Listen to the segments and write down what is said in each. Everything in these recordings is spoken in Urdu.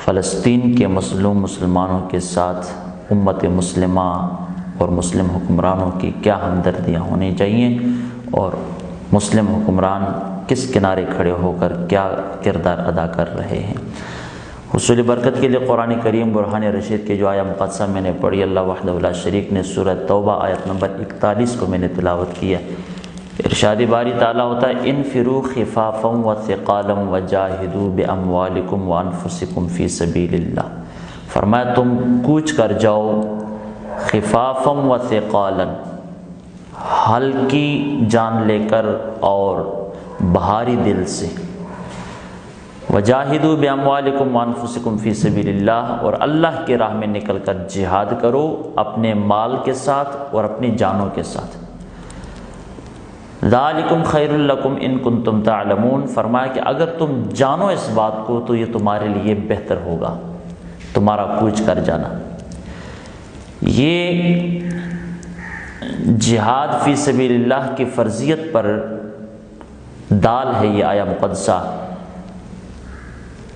فلسطین کے مظلوم مسلمانوں کے ساتھ امت مسلمہ اور مسلم حکمرانوں کی کیا ہمدردیاں ہونی چاہیے اور مسلم حکمران کس کنارے کھڑے ہو کر کیا کردار ادا کر رہے ہیں۔ حصول برکت کے لیے قرآن کریم برہان رشید کی جو آیہ مقدسہ میں نے پڑھی، اللہ وحدہ لا شریک نے سورہ توبہ آیت نمبر 41 کو میں نے تلاوت کیا۔ ارشاد باری تعالیٰ ہوتا ہے انفروا خفافا وثقالا وجاہدوا باموالکم وانفسکم فی سبیل اللہ، فرمایا تم کوچ کر جاؤ خفافا وثقالا، ہلکی جان لے کر اور بھاری دل سے، وجاہدوا باموالکم وانفسکم فی سبیل اللہ، اور اللہ کی راہ میں نکل کر جہاد کرو اپنے مال کے ساتھ اور اپنی جانوں کے ساتھ۔ ذالکم خیر لکم ان کنتم تعلمون، فرمایا کہ اگر تم جانو اس بات کو تو یہ تمہارے لیے بہتر ہوگا، تمہارا کوچ کر جانا۔ یہ جہاد فی سبیل اللہ کی فرضیت پر دال ہے یہ آیہ مقدسہ۔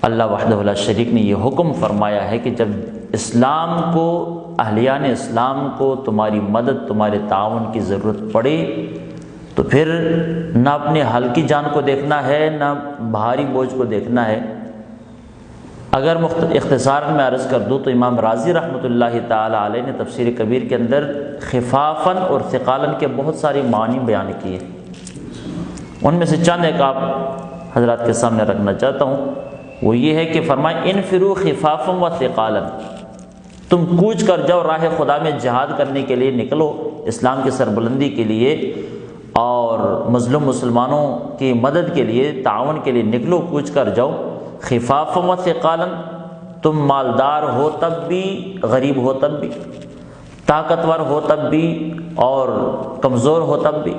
اللہ وحدہ لا شریک نے یہ حکم فرمایا ہے کہ جب اسلام کو، اہلیان اسلام کو تمہاری مدد، تمہارے تعاون کی ضرورت پڑے تو پھر نہ اپنے ہلکی جان کو دیکھنا ہے نہ بھاری بوجھ کو دیکھنا ہے۔ اگر اختصار میں عرض کر دوں تو امام رازی رحمۃ اللہ تعالی علیہ نے تفسیر کبیر کے اندر خفافاً اور ثقالاً کے بہت سارے معنی بیان کیے، ان میں سے چند ایک آپ حضرات کے سامنے رکھنا چاہتا ہوں۔ وہ یہ ہے کہ فرمائے انفروا خفافا وثقالا، تم کوچ کر جاؤ، راہ خدا میں جہاد کرنے کے لیے نکلو، اسلام کی سربلندی کے لیے اور مظلوم مسلمانوں کی مدد کے لیے، تعاون کے لیے نکلو، کوچ کر جاؤ۔ خفافا وثقالا، تم مالدار ہو تب بھی، غریب ہو تب بھی، طاقتور ہو تب بھی اور کمزور ہو تب بھی،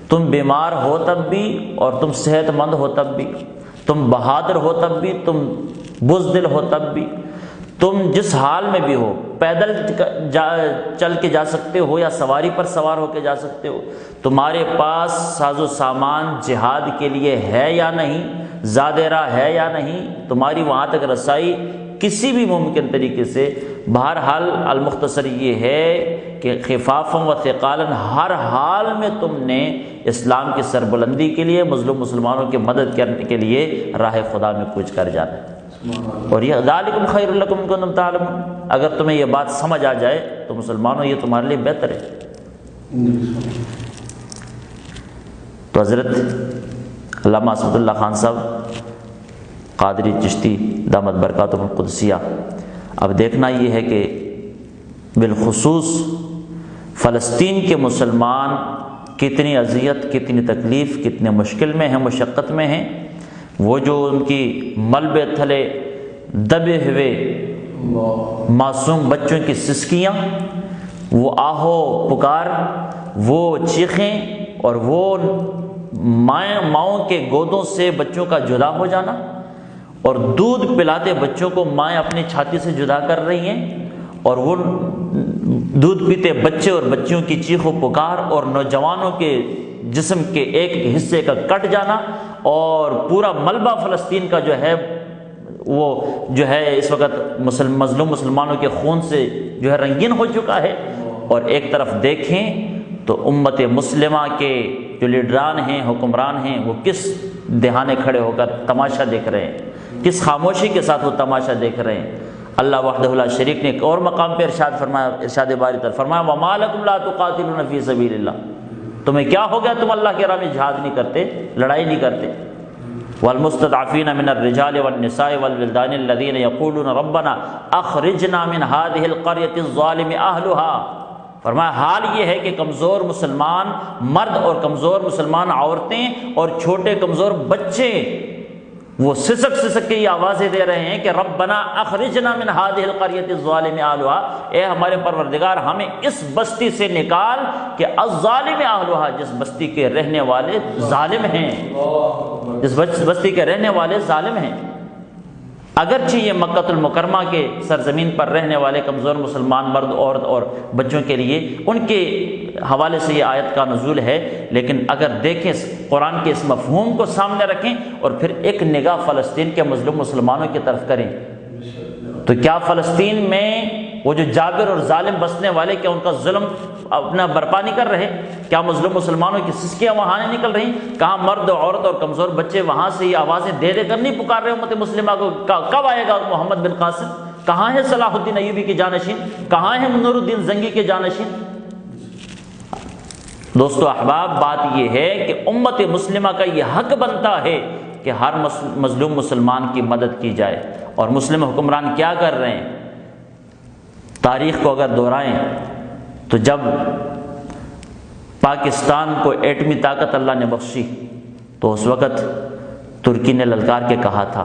تم بیمار ہو تب بھی اور تم صحت مند ہو تب بھی، تم بہادر ہو تب بھی، تم بزدل ہو تب بھی، تم جس حال میں بھی ہو، پیدل چل کے جا سکتے ہو یا سواری پر سوار ہو کے جا سکتے ہو، تمہارے پاس ساز و سامان جہاد کے لیے ہے یا نہیں، زاد راہ ہے یا نہیں، تمہاری وہاں تک رسائی کسی بھی ممکن طریقے سے، بہرحال المختصر یہ ہے کہ خفافا و ثقالا، ہر حال میں تم نے اسلام کی سربلندی کے لیے، مظلوم مسلمانوں کی مدد کرنے کے لیے راہ خدا میں کوچ کر جانا ہے۔ اور یہ ذالکم خیر لکم ان کنتم تعلمون، اگر تمہیں یہ بات سمجھ آ جائے تو مسلمانوں یہ تمہارے لیے بہتر ہے۔ تو حضرت علامہ اسد اللہ خان صاحب قادری چشتی دامت برکاتہ القدسیہ، اب دیکھنا یہ ہے کہ بالخصوص فلسطین کے مسلمان کتنی اذیت، کتنی تکلیف، کتنے مشکل میں ہیں، مشقت میں ہیں۔ وہ جو ان کی ملبے تھلے دبے ہوئے معصوم بچوں کی سسکیاں، وہ آہو پکار، وہ چیخیں اور وہ ماؤں کے گودوں سے بچوں کا جدا ہو جانا، اور دودھ پلاتے بچوں کو مائیں اپنی چھاتی سے جدا کر رہی ہیں، اور وہ دودھ پیتے بچے اور بچیوں کی چیخ و پکار، اور نوجوانوں کے جسم کے ایک حصے کا کٹ جانا، اور پورا ملبہ فلسطین کا جو ہے وہ جو ہے اس وقت مظلوم مسلمانوں کے خون سے جو ہے رنگین ہو چکا ہے۔ اور ایک طرف دیکھیں تو امت مسلمہ کے جو لیڈران ہیں، حکمران ہیں، وہ کس دہانے کھڑے ہو کر تماشا دیکھ رہے ہیں، کس خاموشی کے ساتھ وہ تماشا دیکھ رہے ہیں۔ اللہ وحدہ لا شریک نے ایک اور مقام پہ ارشاد فرمایا، ارشاد باری تعالیٰ فرمایا وَمَا لَكُمْ لَا تُقَاتِلُونَ فِي سَبِيلِ اللَّهِ، تمہیں کیا ہو گیا تم اللہ کے راہ میں جہاد نہیں کرتے، لڑائی نہیں کرتے۔ والمستضعفین من الرجال والنساء والولدان الذین یقولون ربنا اخرجنا من هذه القرية الظالم اهلها، فرمایا حال یہ ہے کہ کمزور مسلمان مرد اور کمزور مسلمان عورتیں اور چھوٹے کمزور بچے وہ سسک سسک کے یہ آوازیں دے رہے ہیں کہ ربنا اخرجنا من هذه القرية الظالم اهلها، اے ہمارے پروردگار ہمیں اس بستی سے نکال کہ الظالم اهلها، جس بستی کے رہنے والے ظالم ہیں، جس بستی کے رہنے والے ظالم ہیں۔ اگرچہ یہ مکہ المکرمہ کے سرزمین پر رہنے والے کمزور مسلمان مرد، عورت اور بچوں کے لیے ان کے حوالے سے یہ آیت کا نزول ہے، لیکن اگر دیکھیں قرآن کے اس مفہوم کو سامنے رکھیں اور پھر ایک نگاہ فلسطین کے مظلوم مسلمانوں کی طرف کریں تو کیا فلسطین میں وہ جو جابر اور ظالم بسنے والے، کیا ان کا ظلم اپنا برپا نہیں کر رہے؟ کیا مظلوم مسلمانوں کی سسکیاں وہاں نہیں نکل رہی؟ کہاں مرد عورت اور کمزور بچے وہاں سے یہ آوازیں دے دے کر نہیں پکار رہے امت مسلمہ کو کب آئے گا محمد بن قاسم؟ کہاں ہے صلاح الدین ایوبی کے جانشین؟ کہاں ہے منیر الدین زنگی کے جانشین؟ دوستو احباب، بات یہ ہے کہ امت مسلمہ کا یہ حق بنتا ہے کہ ہر مظلوم مسلمان کی مدد کی جائے۔ اور مسلم حکمران کیا کر رہے ہیں؟ تاریخ کو اگر دہرائیں تو جب پاکستان کو ایٹمی طاقت اللہ نے بخشی تو اس وقت ترکی نے للکار کے کہا تھا،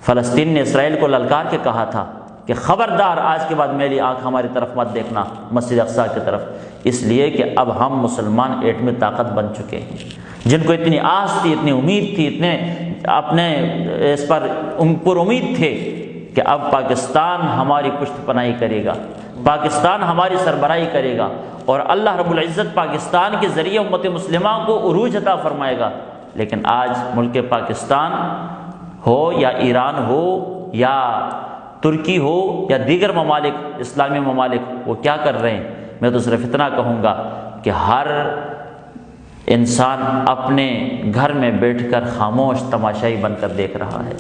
فلسطین نے اسرائیل کو للکار کے کہا تھا کہ خبردار آج کے بعد میری آنکھ ہماری طرف مت دیکھنا، مسجد اقصیٰ کی طرف، اس لیے کہ اب ہم مسلمان ایٹمی طاقت بن چکے ہیں۔ جن کو اتنی آس تھی، اتنی امید تھی، اتنے اپنے اس پر پر امید تھے کہ اب پاکستان ہماری پشت پناہی کرے گا، پاکستان ہماری سربراہی کرے گا، اور اللہ رب العزت پاکستان کے ذریعے امت مسلمہ کو عروج عطا فرمائے گا۔ لیکن آج ملک پاکستان ہو یا ایران ہو یا ترکی ہو یا دیگر ممالک، اسلامی ممالک، وہ کیا کر رہے ہیں؟ میں تو صرف اتنا کہوں گا کہ ہر انسان اپنے گھر میں بیٹھ کر خاموش تماشائی بن کر دیکھ رہا ہے،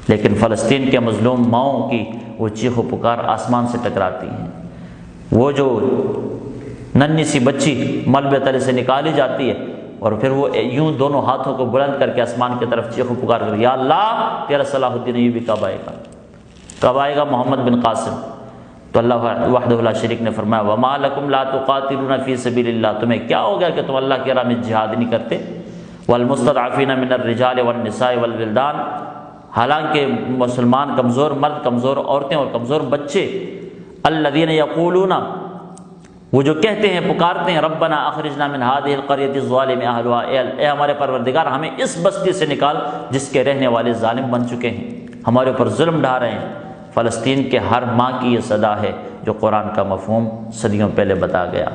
لیکن فلسطین کے مظلوم ماؤں کی وہ چیخ و پکار آسمان سے ٹکراتی ہیں۔ وہ جو ننھی سی بچی ملبے تلے سے نکالی جاتی ہے اور پھر وہ یوں دونوں ہاتھوں کو بلند کر کے آسمان کی طرف چیخ و پکار کر، یا اللہ تیرا صلاح الدین ایوبی کب آئے گا، کب آئے گا محمد بن قاسم؟ تو اللہ وحدہ لا شریک نے فرمایا وما لکم لا تقاتلون فی سبیل اللہ، تمہیں کیا ہو گیا کہ تم اللہ کی راہ میں جہاد نہیں کرتے؟ والمستضعفین من الرجال والنساء والولدان، حالانکہ مسلمان کمزور مرد، کمزور عورتیں اور کمزور بچے، الذین یقولون، وہ جو کہتے ہیں پکارتے ہیں ربنا اخرجنا من هذه القرية الظالم اهلها، اے ہمارے پروردگار ہمیں اس بستی سے نکال جس کے رہنے والے ظالم بن چکے ہیں، ہمارے اوپر ظلم ڈھا رہے ہیں۔ فلسطین کے ہر ماں کی یہ صدا ہے جو قرآن کا مفہوم صدیوں پہلے بتا گیا،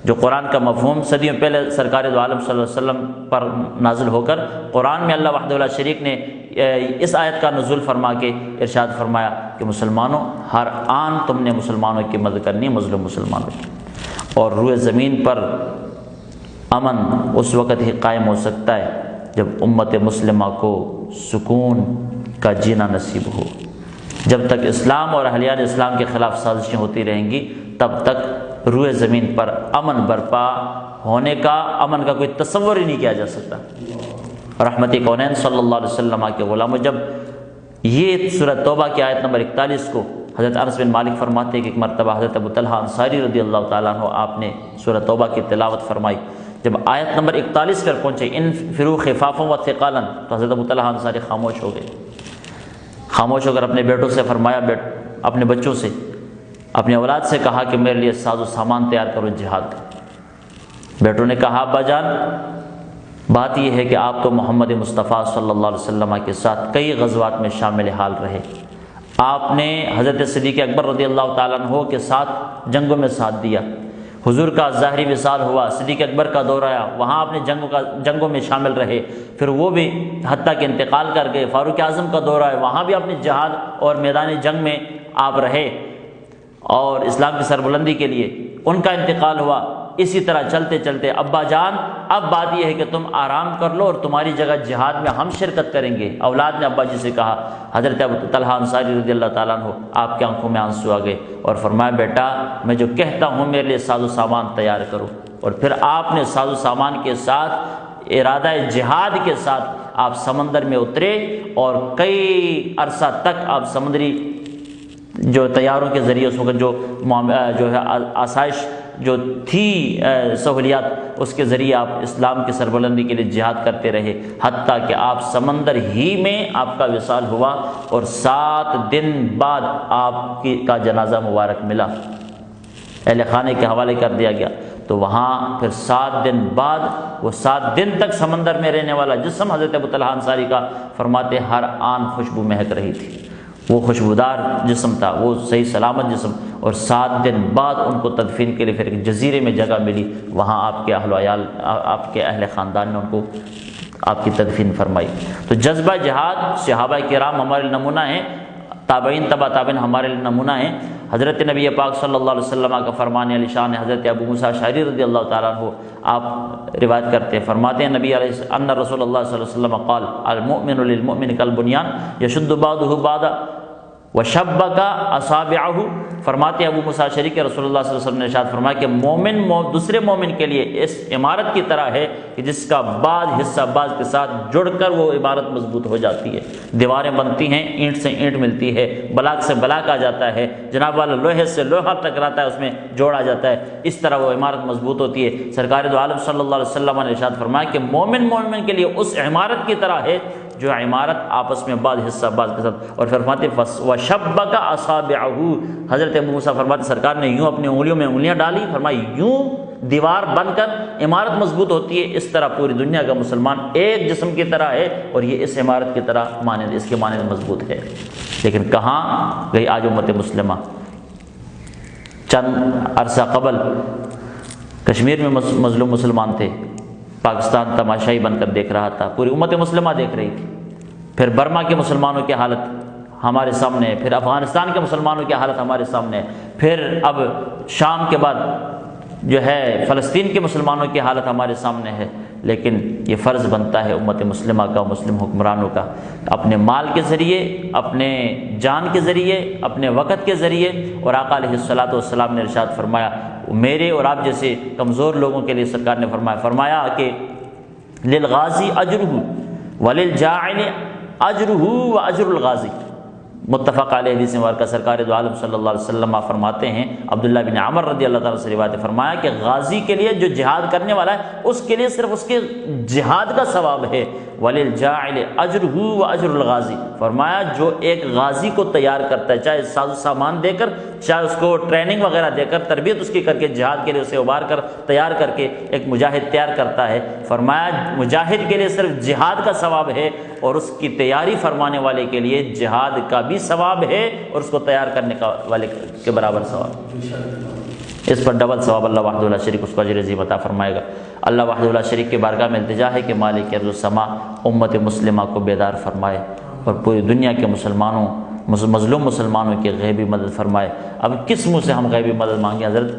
جو قرآن کا مفہوم صدیوں پہلے سرکار دو عالم صلی اللہ علیہ وسلم پر نازل ہو کر قرآن میں اللہ وحدہ لا شریک نے اس آیت کا نزول فرما کے ارشاد فرمایا کہ مسلمانوں ہر آن تم نے مسلمانوں کی مدد کرنی ہے، مظلوم مسلمانوں کی، اور روئے زمین پر امن اس وقت ہی قائم ہو سکتا ہے جب امت مسلمہ کو سکون کا جینا نصیب ہو۔ جب تک اسلام اور اہلیان اسلام کے خلاف سازشیں ہوتی رہیں گی تب تک روئے زمین پر امن برپا ہونے کا، امن کا کوئی تصور ہی نہیں کیا جا سکتا۔ رحمت کونین صلی اللہ علیہ وسلم کے غلاموں، جب یہ سورۃ توبہ کی آیت نمبر 41 کو حضرت انس بن مالک فرماتے ہیں کہ ایک مرتبہ حضرت ابو طلحہ انصاری رضی اللہ تعالیٰ عنہ آپ نے سورۃ توبہ کی تلاوت فرمائی، جب آیت نمبر 41 پر پہنچے انفروا خفافا وثقالا، تو حضرت ابو طلحہ انصاری خاموش ہو گئے، خاموش ہو کر اپنے بیٹوں سے فرمایا، اپنے بچوں سے، اپنی اولاد سے کہا کہ میرے لیے ساز و سامان تیار کرو جہاد کا۔ بیٹوں نے کہا ابا جان بات یہ ہے کہ آپ تو محمد مصطفیٰ صلی اللہ علیہ وسلم کے ساتھ کئی غزوات میں شامل حال رہے، آپ نے حضرت صدیق اکبر رضی اللہ تعالیٰ عنہ کے ساتھ جنگوں میں ساتھ دیا، حضور کا ظاہری وصال ہوا، صدیق اکبر کا دور آیا، وہاں آپ نے جنگوں میں شامل رہے، پھر وہ بھی حتیٰ کہ انتقال کر گئے، فاروق اعظم کا دور آیا، وہاں بھی اپنے جہاد اور میدان جنگ میں آپ رہے اور اسلام کی سربلندی کے لیے ان کا انتقال ہوا۔ اسی طرح چلتے چلتے ابا جان اب بات یہ ہے کہ تم آرام کر لو اور تمہاری جگہ جہاد میں ہم شرکت کریں گے۔ اولاد نے ابا جی سے کہا، حضرت ابو طلحہ انصاری رضی اللہ تعالیٰ عنہ آپ کی آنکھوں میں آنسو آ گئے اور فرمایا بیٹا میں جو کہتا ہوں میرے لیے ساز و سامان تیار کرو، اور پھر آپ نے ساز و سامان کے ساتھ ارادہ جہاد کے ساتھ آپ سمندر میں اترے اور کئی عرصہ تک آپ سمندری جو طیاروں کے ذریعے اس وقت جو ہے آسائش جو تھی سہولیات اس کے ذریعے آپ اسلام کی سربلندی کے لیے جہاد کرتے رہے، حتیٰ کہ آپ سمندر ہی میں آپ کا وصال ہوا اور 7 دن بعد آپ کا جنازہ مبارک ملا، اہل خانے کے حوالے کر دیا گیا۔ تو وہاں پھر 7 دن بعد وہ 7 دن تک سمندر میں رہنے والا جسم حضرت ابو طلحہ انصاری کا فرماتے ہر آن خوشبو مہک رہی تھی، وہ خوشبودار جسم تھا، وہ صحیح سلامت جسم، اور 7 دن بعد ان کو تدفین کے لیے پھر ایک جزیرے میں جگہ ملی، وہاں آپ کے اہل و عیال، آپ کے اہل خاندان نے ان کو آپ کی تدفین فرمائی۔ تو جذبہ جہاد صحابہ کرام ہمارے نمونہ ہیں، تابعین تبع تابعین ہمارے لیے نمونہ ہیں۔ حضرت نبی پاک صلی اللہ علیہ وسلم کا فرمان علی شان ہے، حضرت ابو موسیٰ اشعری رضی اللہ تعالیٰ عنہ آپ روایت کرتے ہیں، فرماتے ہیں نبی علیہ ان رسول اللہ صلی اللہ علیہ وسلم قال المؤمن للمؤمن کالبنیان یشد بعضہ بعضا وشبک اصابعہ، فرماتے ہیں ابو موسیٰ اشعری کہ رسول اللہ صلی اللہ علیہ وسلم نے ارشاد فرمایا کہ مومن دوسرے مومن کے لیے اس عمارت کی طرح ہے کہ جس کا بعض حصہ بعض کے ساتھ جڑ کر وہ عمارت مضبوط ہو جاتی ہے۔ دیواریں بنتی ہیں، اینٹ سے اینٹ ملتی ہے، بلاک سے بلاک آ جاتا ہے، جناب والا لوہے سے لوہا ٹکراتا ہے، اس میں جوڑا جاتا ہے، اس طرح وہ عمارت مضبوط ہوتی ہے۔ سرکار دو عالم صلی اللہ علیہ وسلم نے ارشاد فرمایا کہ مومن مومن کے لیے اس عمارت کی طرح ہے جو عمارت آپس میں بعض حصہ بعض کے ساتھ، اور پھر فرماتے وشبک اصابعہ، حضرت ابو موسیٰ فرماتے سرکار نے یوں اپنی انگلیوں میں انگلیاں ڈالی، فرمایا یوں دیوار بن کر عمارت مضبوط ہوتی ہے، اس طرح پوری دنیا کا مسلمان ایک جسم کی طرح ہے اور یہ اس عمارت کی طرح مانند اس کے مانند مضبوط ہے۔ لیکن کہاں گئی آج امت مسلمہ؟ چند عرصہ قبل کشمیر میں مظلوم مسلمان تھے، پاکستان تماشائی بن کر دیکھ رہا تھا، پوری امت مسلمہ دیکھ رہی تھی۔ پھر برما کے مسلمانوں کی حالت ہمارے سامنے ہے، پھر افغانستان کے مسلمانوں کی حالت ہمارے سامنے ہے، پھر اب شام کے بعد جو ہے فلسطین کے مسلمانوں کی حالت ہمارے سامنے ہے۔ لیکن یہ فرض بنتا ہے امت مسلمہ کا، مسلم حکمرانوں کا، اپنے مال کے ذریعے، اپنے جان کے ذریعے، اپنے وقت کے ذریعے، اور آقا علیہ الصلوۃ والسلام نے ارشاد فرمایا میرے اور آپ جیسے کمزور لوگوں کے لیے سرکار نے فرمایا کہ للغازی اجرہ وللجاعل اجرہ واجر الغازی، متفق علیہ حدیث مبارکہ۔ سرکار دو عالم صلی اللہ علیہ وسلم فرماتے ہیں، عبداللہ بن عمر رضی اللہ تعالیٰ سے روایت فرمایا کہ غازی کے لیے جو جہاد کرنے والا ہے اس کے لیے صرف اس کے جہاد کا ثواب ہے، وللجاعل اجرہ واجر الغازی، فرمایا جو ایک غازی کو تیار کرتا ہے، چاہے ساز و سامان دے کر، چاہے اس کو ٹریننگ وغیرہ دے کر، تربیت اس کی کر کے، جہاد کے لیے اسے ابھار کر تیار کر کے ایک مجاہد تیار کرتا ہے، فرمایا مجاہد کے لیے صرف جہاد کا ثواب ہے اور اس کی تیاری فرمانے والے کے لیے جہاد کا بھی ثواب ہے اور اس کو تیار کرنے کا والے کے برابر ثواب، اس پر ڈبل ثواب اللہ وحدہ لا شریک اس کو اجر عظیم عطا فرمائے گا۔ اللہ وحدہ لا شریک کے بارگاہ میں التجا ہے کہ مالک ارض و سما امت مسلمہ کو بیدار فرمائے اور پوری دنیا کے مسلمانوں مظلوم مسلمانوں کی غیبی مدد فرمائے۔ اب کس منہ سے ہم غیبی مدد مانگیں حضرت؟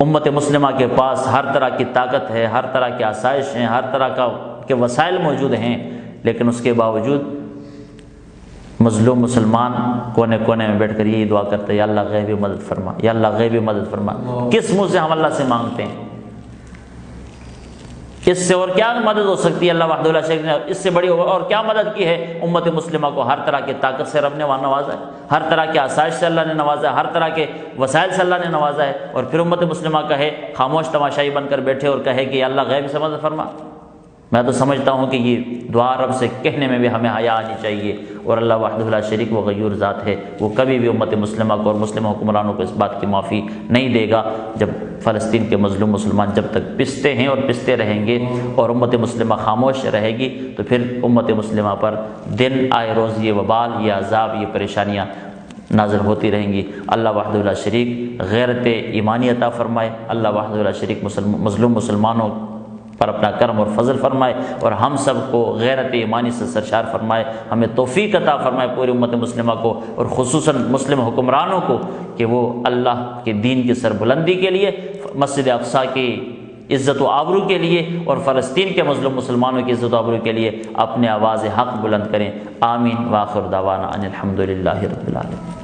امت مسلمہ کے پاس ہر طرح کی طاقت ہے، ہر طرح کی آسائش ہیں، ہر طرح کے وسائل موجود ہیں، لیکن اس کے باوجود مظلوم مسلمان کونے کونے میں بیٹھ کر یہی دعا کرتے ہیں یا اللہ غیبی مدد فرما، یا اللہ غیبی مدد فرما۔ کس منہ سے ہم اللہ سے مانگتے ہیں؟ اس سے اور کیا مدد ہو سکتی ہے؟ اللہ وحدہ لا شریک نے اس سے بڑی اور کیا مدد کی ہے؟ امت مسلمہ کو ہر طرح کی طاقت سے رب نے نوازا ہے، ہر طرح کی آسائش سے اللہ نے نوازا ہے، ہر طرح کے وسائل سے اللہ نے نوازا ہے، اور پھر امت مسلمہ کہے، خاموش تماشائی بن کر بیٹھے اور کہے کہ یا اللہ غیب سے مدد فرما۔ میں تو سمجھتا ہوں کہ یہ دعا رب سے کہنے میں بھی ہمیں حیا آنی چاہیے، اور اللہ وحدہ لا شریک وہ غیور ذات ہے، وہ کبھی بھی امت مسلمہ کو اور مسلم حکمرانوں کو اس بات کی معافی نہیں دے گا۔ جب فلسطین کے مظلوم مسلمان جب تک پستے ہیں اور پستے رہیں گے اور امت مسلمہ خاموش رہے گی تو پھر امت مسلمہ پر دن آئے روز یہ وبال، یہ عذاب، یہ پریشانیاں نازل ہوتی رہیں گی۔ اللہ وحدہ لا شریک غیرت ایمانی عطا فرمائے، اللہ وحدہ لا شریک مظلوم مسلمانوں پر اپنا کرم اور فضل فرمائے، اور ہم سب کو غیرت ایمانی سے سرشار فرمائے، ہمیں توفیق عطا فرمائے پوری امت مسلمہ کو اور خصوصاً مسلم حکمرانوں کو کہ وہ اللہ کے دین کی سربلندی کے لیے، مسجد اقصیٰ کی عزت و آبرو کے لیے اور فلسطین کے مظلوم مسلمانوں کی عزت و آبرو کے لیے اپنے آواز حق بلند کریں۔ آمین۔ وآخر دعوانا ان الحمد للہ رب العالمین۔